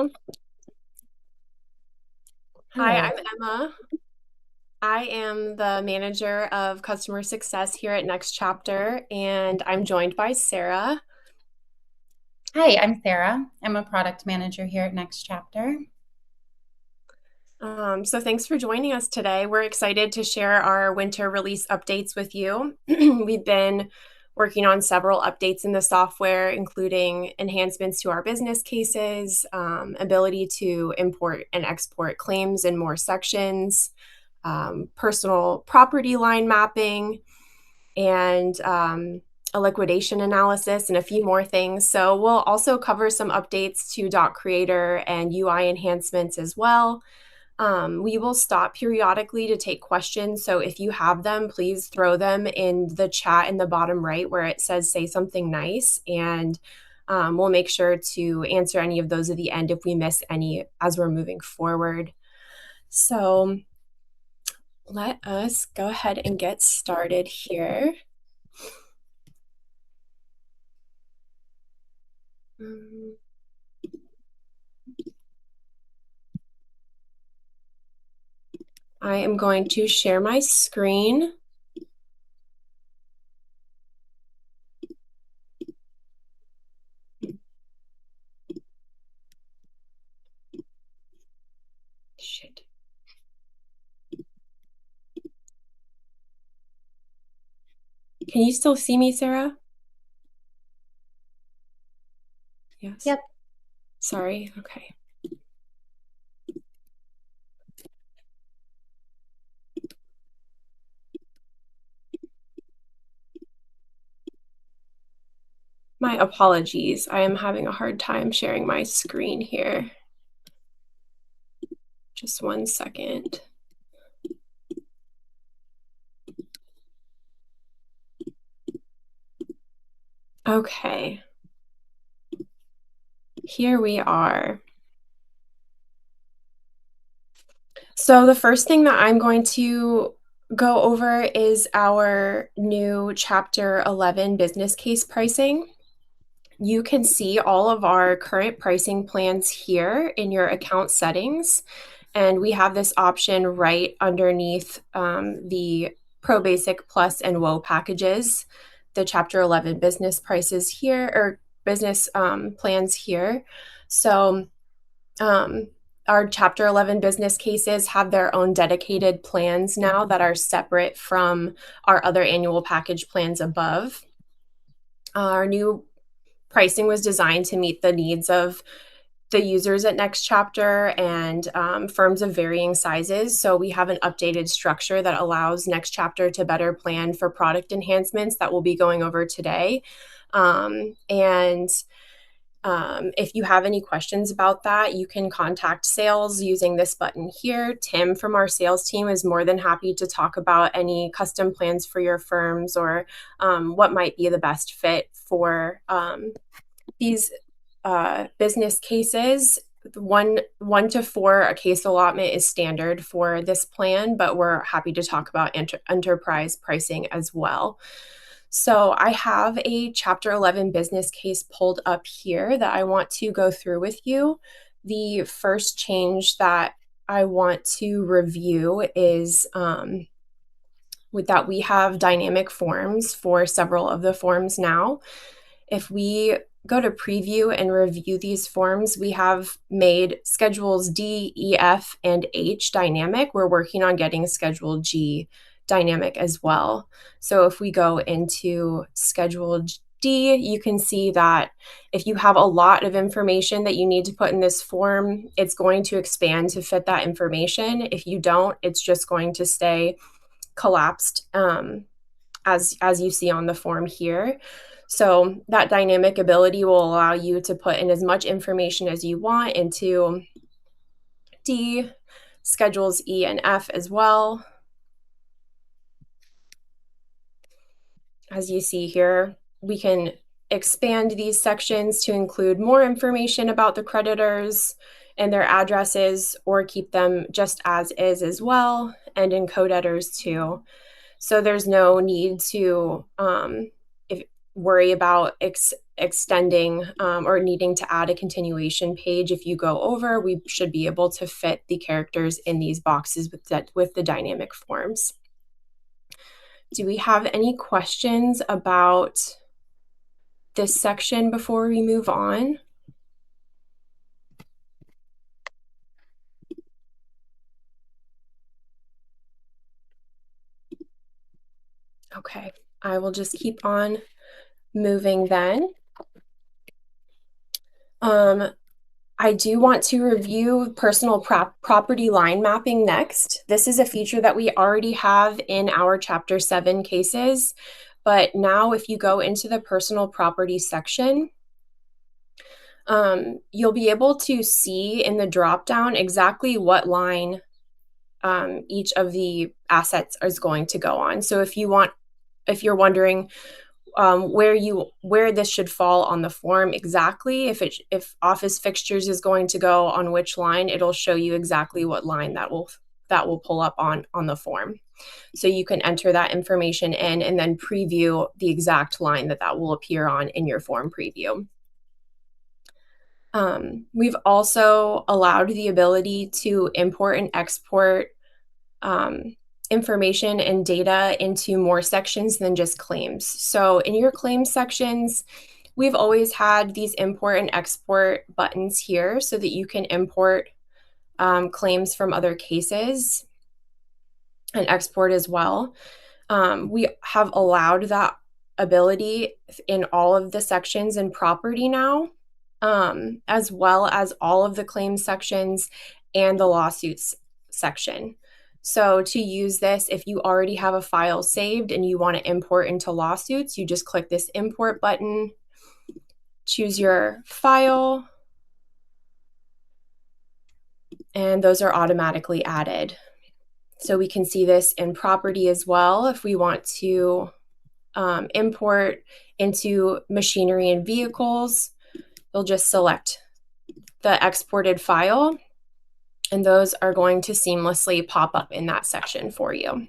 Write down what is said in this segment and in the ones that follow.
Hello. Hi, Hello. I'm Emma. I am the manager of customer success here at NextChapter, and I'm joined by Sarah. Hi, I'm Sarah. I'm a product manager here at NextChapter. So thanks for joining us today. We're excited to share our winter release updates with you. We've been working on several updates in the software, including enhancements to our business cases, ability to import and export claims in more sections, personal property line mapping, and a liquidation analysis, and a few more things. So we'll also cover some updates to Doc Creator and UI enhancements as well. We will stop periodically to take questions. So if you have them, please throw them in the chat in the bottom right where it says say something nice. And we'll make sure to answer any of those at the end if we miss any as we're moving forward. So let us go ahead and get started here. I am going to share my screen. Shit. Can you still see me, Sarah? Yes. Yep. Sorry. Okay. My apologies. I am having a hard time sharing my screen here. Just 1 second. Okay. Here we are. So the first thing that I'm going to go over is our new Chapter 11 business case pricing. You can see all of our current pricing plans here in your account settings. And we have this option right underneath the Pro Basic Plus and WOE packages, the Chapter 11 business prices here, or business plans here. So our Chapter 11 business cases have their own dedicated plans now that are separate from our other annual package plans above. Our new pricing was designed to meet the needs of the users at NextChapter and firms of varying sizes. So we have an updated structure that allows NextChapter to better plan for product enhancements that we'll be going over today. If you have any questions about that, you can contact sales using this button here. Tim from our sales team is more than happy to talk about any custom plans for your firms or what might be the best fit for these business cases. One to four, a case allotment is standard for this plan, but we're happy to talk about enterprise pricing as well. So I have a Chapter 11 business case pulled up here that I want to go through with you. The first change that I want to review is with that we have dynamic forms for several of the forms now. If we go to preview and review these forms, we have made schedules D, E, F, and H dynamic. We're working on getting schedule G dynamic as well. So if we go into schedule D, you can see that if you have a lot of information that you need to put in this form, it's going to expand to fit that information. If you don't, it's just going to stay collapsed as you see on the form here. So that dynamic ability will allow you to put in as much information as you want into D, schedules E and F as well. As you see here, we can expand these sections to include more information about the creditors and their addresses, or keep them just as is as well, and in co-debtors too. So there's no need to, worry about extending or needing to add a continuation page. If you go over, we should be able to fit the characters in these boxes with the dynamic forms. Do we have any questions about this section before we move on? Okay, I will just keep on moving then. I do want to review personal property line mapping next. This is a feature that we already have in our Chapter 7 cases, but now if you go into the personal property section, you'll be able to see in the dropdown exactly what line each of the assets is going to go on. So if you're wondering where this should fall on the form exactly, if office fixtures is going to go on which line, it'll show you exactly what line that will pull up on the form. So you can enter that information in and then preview the exact line that will appear on in your form preview. We've also allowed the ability to import and export information and data into more sections than just claims. So in your claims sections, we've always had these import and export buttons here so that you can import claims from other cases and export as well. We have allowed that ability in all of the sections in property now, as well as all of the claims sections and the lawsuits section. So to use this, if you already have a file saved and you want to import into lawsuits, you just click this import button, choose your file, and those are automatically added. So we can see this in property as well. If we want to import into machinery and vehicles, you'll just select the exported file, and those are going to seamlessly pop up in that section for you.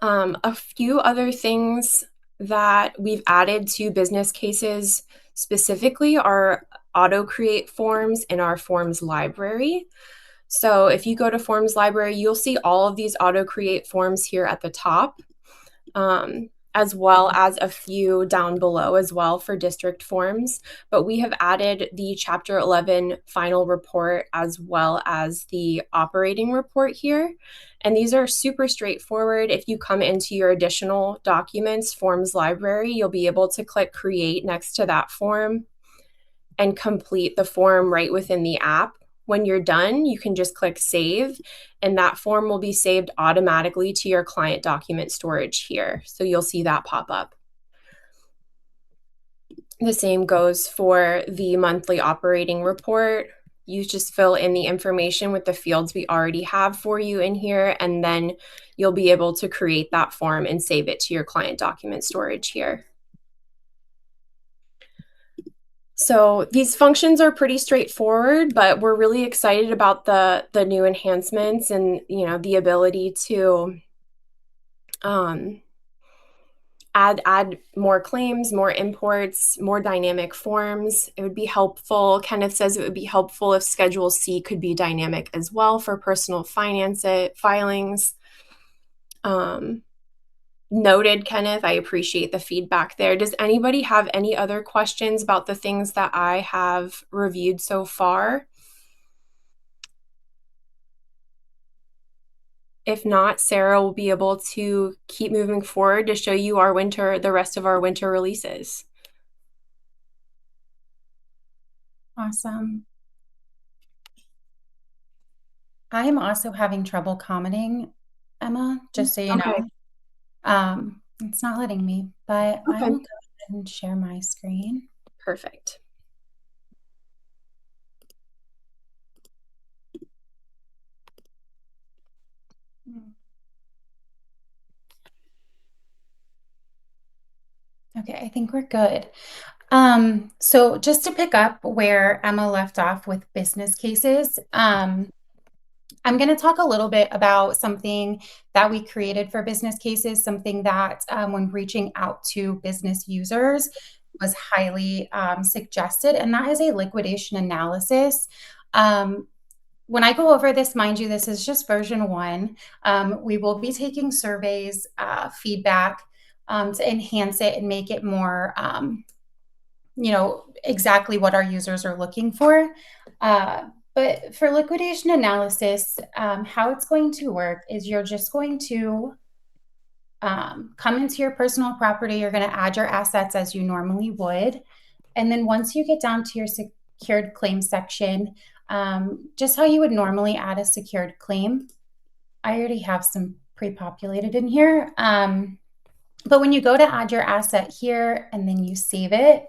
A few other things that we've added to business cases specifically are auto create forms in our forms library. So if you go to forms library, you'll see all of these auto create forms here at the top, as well as a few down below as well for district forms. But we have added the Chapter 11 final report as well as the operating report here. And these are super straightforward. If you come into your additional documents forms library, you'll be able to click create next to that form and complete the form right within the app. When you're done, you can just click save, and that form will be saved automatically to your client document storage here. So you'll see that pop up. The same goes for the monthly operating report. You just fill in the information with the fields we already have for you in here, and then you'll be able to create that form and save it to your client document storage here. So these functions are pretty straightforward, but we're really excited about the new enhancements and the ability to add more claims, more imports, more dynamic forms. It would be helpful. Kenneth says it would be helpful if Schedule C could be dynamic as well for personal finance filings. Noted, Kenneth. I appreciate the feedback there. Does anybody have any other questions about the things that I have reviewed so far? If not, Sarah will be able to keep moving forward to show you the rest of our winter releases. Awesome. I am also having trouble commenting, Emma, just so you know. It's not letting me, but I will go ahead and share my screen. Perfect. Okay, I think we're good. So just to pick up where Emma left off with business cases, I'm going to talk a little bit about something that we created for business cases, something that when reaching out to business users was highly suggested, and that is a liquidation analysis. When I go over this, mind you, this is just version 1. We will be taking surveys, feedback to enhance it and make it more, exactly what our users are looking for. But for liquidation analysis, how it's going to work is you're just going to come into your personal property. You're going to add your assets as you normally would. And then once you get down to your secured claim section, just how you would normally add a secured claim. I already have some pre-populated in here. But when you go to add your asset here and then you save it,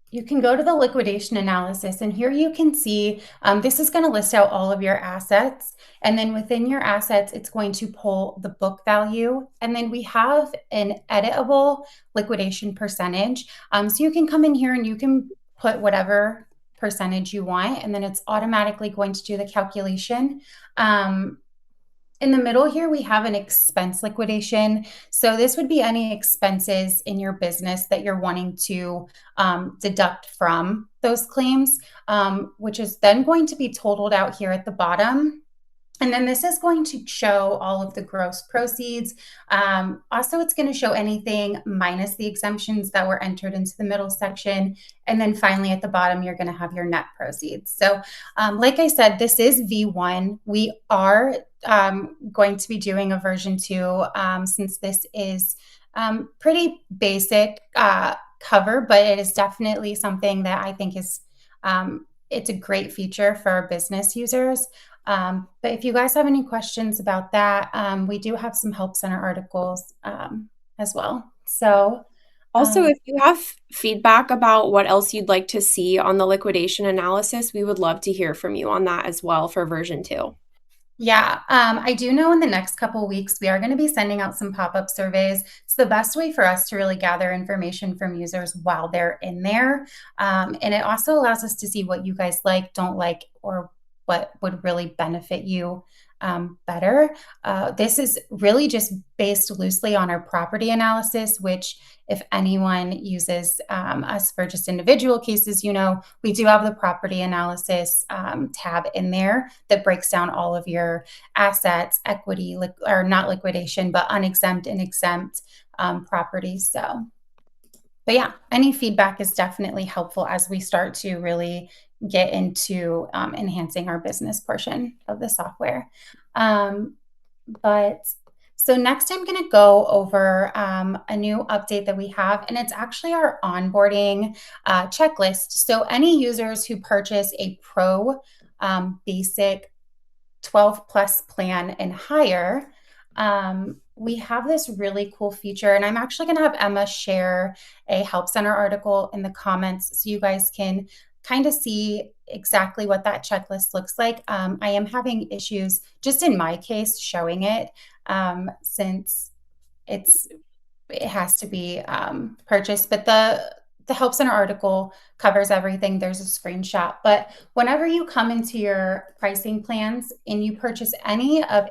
you can go to the liquidation analysis, and here you can see this is going to list out all of your assets. And then within your assets, it's going to pull the book value. And then we have an editable liquidation percentage. So you can come in here and you can put whatever percentage you want, and then it's automatically going to do the calculation. In the middle here, we have an expense liquidation. So this would be any expenses in your business that you're wanting to deduct from those claims, which is then going to be totaled out here at the bottom. And then this is going to show all of the gross proceeds. Also, it's going to show anything minus the exemptions that were entered into the middle section. And then finally at the bottom, you're going to have your net proceeds. So like I said, this is V1. We are going to be doing a version 2 since this is pretty basic cover, but it is definitely something that I think is it's a great feature for our business users. But if you guys have any questions about that, we do have some Help Center articles as well. So also, if you have feedback about what else you'd like to see on the liquidation analysis, we would love to hear from you on that as well for version 2. Yeah, I do know in the next couple of weeks, we are going to be sending out some pop-up surveys. It's the best way for us to really gather information from users while they're in there. And it also allows us to see what you guys like, don't like, or what would really benefit you better. This is really just based loosely on our property analysis, which if anyone uses us for just individual cases, we do have the property analysis tab in there that breaks down all of your assets, equity, or not liquidation, but unexempt and exempt properties. But yeah, any feedback is definitely helpful as we start to really get into enhancing our business portion of the software. So next I'm going to go over a new update that we have, and it's actually our onboarding checklist. So any users who purchase a Pro Basic 12 plus plan and higher, we have this really cool feature, and I'm actually going to have Emma share a Help Center article in the comments so you guys can kind of see exactly what that checklist looks like. I am having issues just in my case showing it since it has to be purchased, but the Help Center article covers everything. There's a screenshot, but whenever you come into your pricing plans and you purchase any of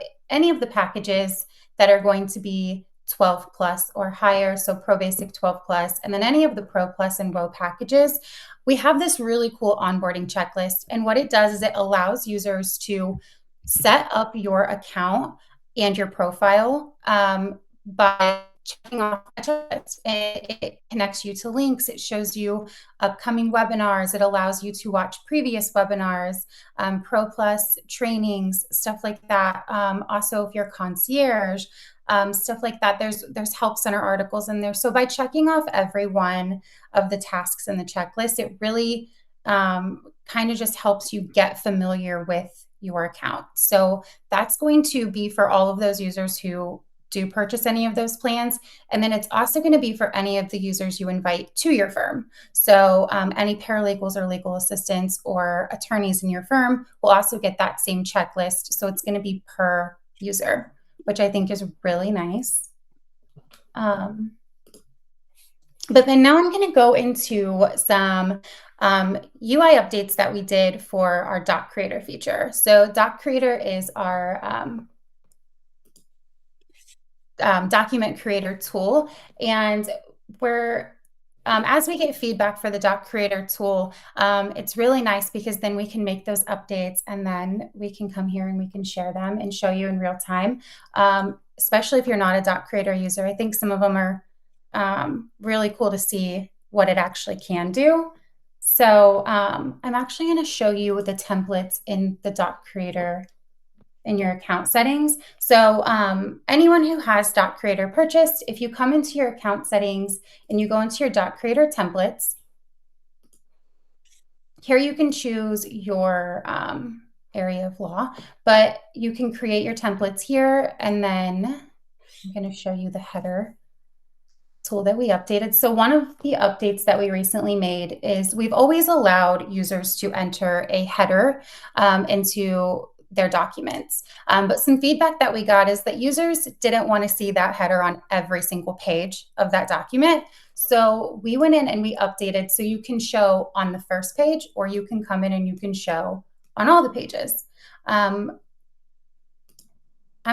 the packages that are going to be 12 plus or higher, so Pro Basic 12 plus, and then any of the Pro Plus and Pro packages, we have this really cool onboarding checklist. And what it does is it allows users to set up your account and your profile by checking off a checklist. It connects you to links. It shows you upcoming webinars. It allows you to watch previous webinars, Pro Plus trainings, stuff like that. Also, if you're concierge, stuff like that. There's Help Center articles in there. So by checking off every one of the tasks in the checklist, it really kind of just helps you get familiar with your account. So that's going to be for all of those users who do purchase any of those plans. And then it's also going to be for any of the users you invite to your firm. So any paralegals or legal assistants or attorneys in your firm will also get that same checklist. So it's going to be per user, which I think is really nice. But then now I'm going to go into some UI updates that we did for our Doc Creator feature. So Doc Creator is our document creator tool. And we're as we get feedback for the Doc Creator tool, it's really nice because then we can make those updates and then we can come here and we can share them and show you in real time, especially if you're not a Doc Creator user. I think some of them are really cool to see what it actually can do. So I'm actually going to show you the templates in the Doc Creator in your account settings. So anyone who has Doc Creator purchased, if you come into your account settings and you go into your Doc Creator templates, here you can choose your area of law, but you can create your templates here. And then I'm going to show you the header tool that we updated. So one of the updates that we recently made is we've always allowed users to enter a header into their documents. But some feedback that we got is that users didn't want to see that header on every single page of that document. So we went in and we updated so you can show on the first page, or you can come in and you can show on all the pages. I'm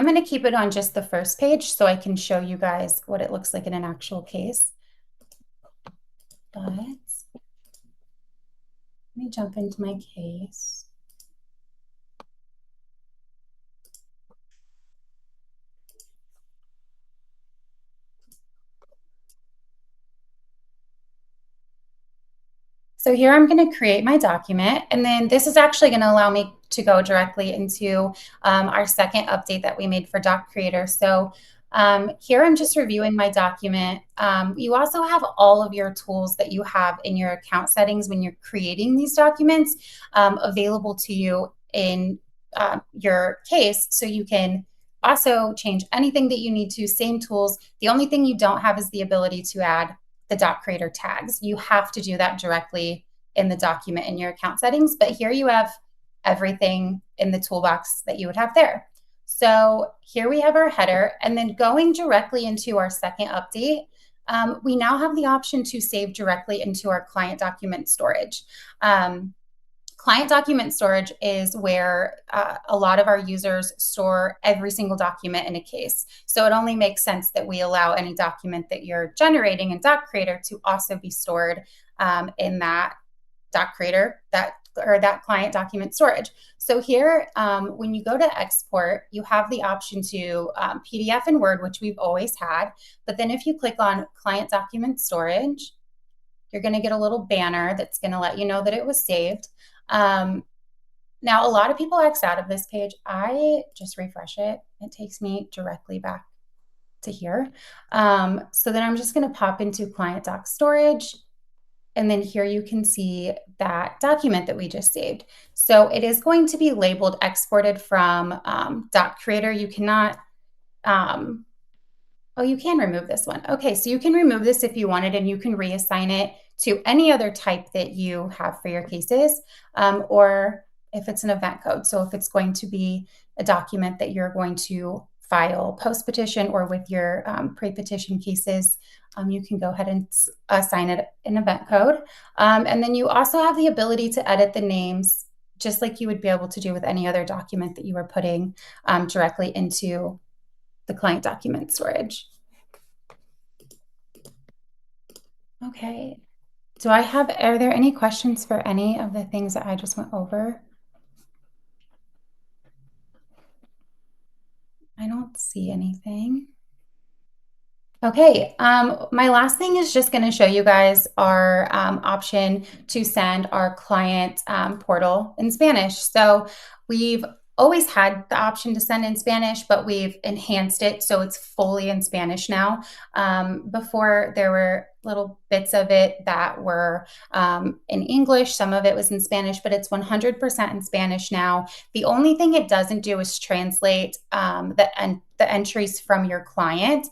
going to keep it on just the first page so I can show you guys what it looks like in an actual case. But let me jump into my case. So here I'm going to create my document, and then this is actually going to allow me to go directly into our second update that we made for Doc Creator. So here I'm just reviewing my document. You also have all of your tools that you have in your account settings when you're creating these documents available to you in your case. So you can also change anything that you need to, same tools. The only thing you don't have is the ability to add the Doc Creator tags. You have to do that directly in the document in your account settings, but here you have everything in the toolbox that you would have there. So here we have our header, and then going directly into our second update, we now have the option to save directly into our client document storage. Client document storage is where a lot of our users store every single document in a case. So it only makes sense that we allow any document that you're generating in Doc Creator to also be stored in that Doc Creator, that client document storage. So here, when you go to export, you have the option to PDF and Word, which we've always had. But then if you click on client document storage, you're going to get a little banner that's going to let you know that it was saved. Now, a lot of people X out of this page. I just refresh it. It takes me directly back to here. So then I'm just going to pop into client doc storage. And then here you can see that document that we just saved. So it is going to be labeled exported from Doc Creator. You cannot, oh, you can remove this one. Okay, so you can remove this if you wanted, and you can reassign it to any other type that you have for your cases, or if it's an event code. So if it's going to be a document that you're going to file post-petition or with your pre-petition cases, you can go ahead and assign it an event code. And then you also have the ability to edit the names, just like you would be able to do with any other document that you are putting directly into the client document storage. Okay. Are there any questions for any of the things that I just went over? I don't see anything. Okay, my last thing is just going to show you guys our option to send our client portal in Spanish. So we've always had the option to send in Spanish, but we've enhanced it so it's fully in Spanish now. Before, there were little bits of it that were in English. Some of it was in Spanish, but it's 100% in Spanish now. The only thing it doesn't do is translate the entries from your client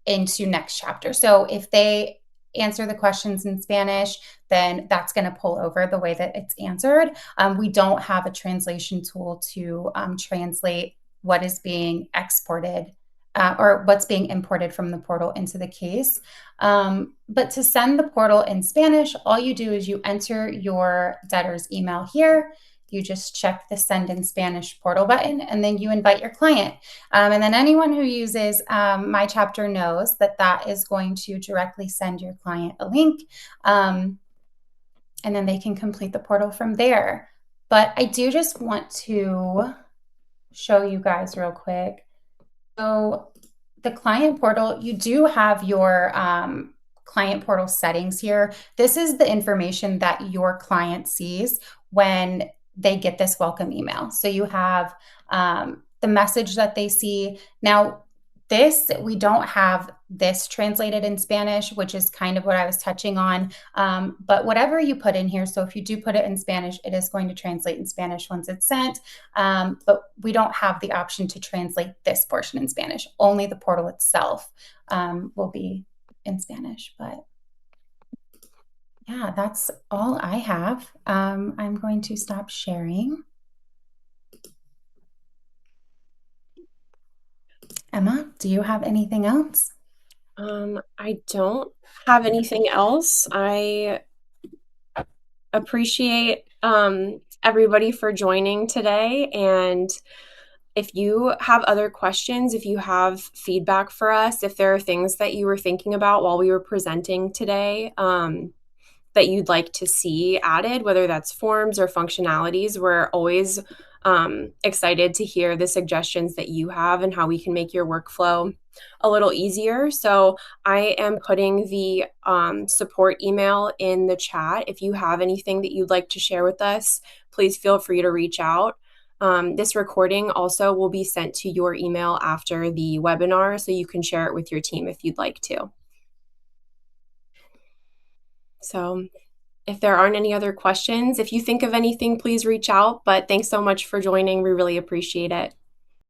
into NextChapter. So if they answer the questions in Spanish, then that's going to pull over the way that it's answered. We don't have a translation tool to translate what is being exported or what's being imported from the portal into the case. But to send the portal in Spanish, all you do is you enter your debtor's email here. You just check the send in Spanish portal button, and then you invite your client. And then anyone who uses NextChapter knows that that is going to directly send your client a link. And then they can complete the portal from there. But I do just want to show you guys real quick. So the client portal, you do have your client portal settings here. This is the information that your client sees when they get this welcome email. So you have the message that they see. Now, we don't have this translated in Spanish, which is kind of what I was touching on. But whatever you put in here, so if you do put it in Spanish, it is going to translate in Spanish once it's sent. But we don't have the option to translate this portion in Spanish. Only the portal itself will be in Spanish. But yeah, that's all I have. I'm going to stop sharing. Emma, do you have anything else? I don't have anything else. I appreciate everybody for joining today. And if you have other questions, if you have feedback for us, if there are things that you were thinking about while we were presenting today, that you'd like to see added, whether that's forms or functionalities, we're always excited to hear the suggestions that you have and how we can make your workflow a little easier. So I am putting the support email in the chat. If you have anything that you'd like to share with us, please feel free to reach out. This recording also will be sent to your email after the webinar, so you can share it with your team if you'd like to. So if there aren't any other questions, if you think of anything, please reach out. But thanks so much for joining. We really appreciate it.